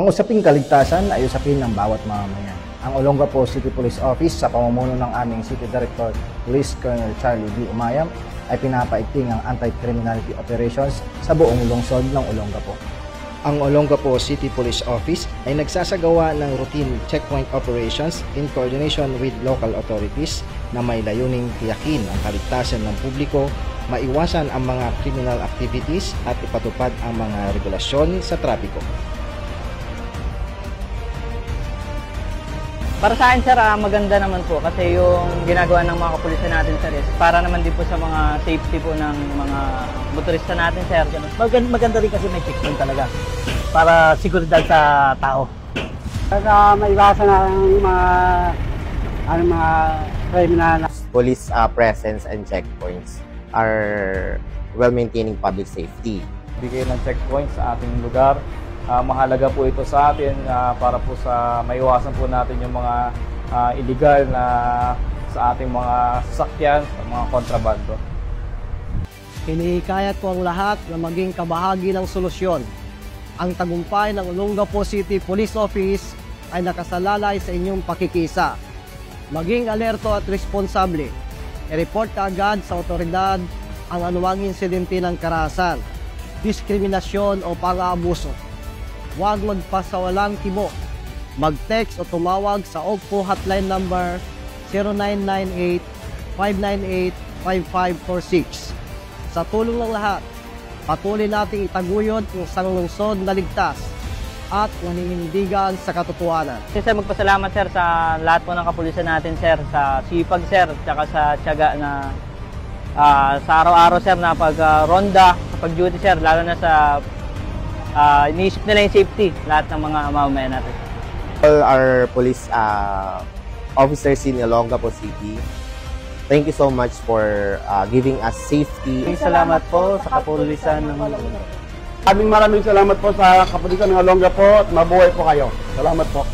Ang usaping kaligtasan ay usapin ng bawat mamamayan. Ang Olongapo City Police Office sa pamumuno ng aming City Director Police Colonel Charlie D. Umayam ay pinapaigting ang anti-criminality operations sa buong lungsod ng Olongapo. Ang Olongapo City Police Office ay nagsasagawa ng routine checkpoint operations in coordination with local authorities na may layuning tiyakin ang kaligtasan ng publiko, maiwasan ang mga criminal activities at ipatupad ang mga regulasyon sa trapiko. Para sa akin, sir, maganda naman po kasi yung ginagawa ng mga kapulisan natin, sir, is para naman din po sa mga safety po ng mga motorista natin, sir. Maganda rin kasi may checkpoint talaga para seguridad sa tao. Para maiwasan ang mga criminal. Police presence and checkpoints are well-maintaining public safety. Bigay ng checkpoints sa ating lugar. Mahalaga po ito sa atin para po sa maiwasan po natin yung mga illegal na sa ating mga sasakyan, mga kontrabando. Hinihikayat ko ang lahat na maging kabahagi ng solusyon. Ang tagumpay ng Olongapo City Police Office ay nakasalalay sa inyong pakikisa. Maging alerto at responsable. I-report kaagad sa otoridad ang anumang insidente ng karahasan, diskriminasyon o pang-aabuso. Huwag magpasawalang timo. Mag-text o tumawag sa OGPO hotline number 0998-598-5546. Sa tulong ng lahat, patuloy nating itaguyod ang isang lungsod na ligtas at naninindigan sa katotohanan. Sir, magpasalamat, sir, sa lahat po ng kapulisan natin, sir, sa sipag, sir, tsaka sa tiyaga na sa araw-araw, sir, na pag-ronda, pag-duty, sir, lalo na sa iniisip nila yung safety, lahat ng mga mamamayan natin. All our police officers in Olongapo City, thank you so much for giving us safety. Salamat po sa kapulisan ng Maraming salamat po sa kapulisan ng Olongapo at mabuhay po kayo. Salamat po.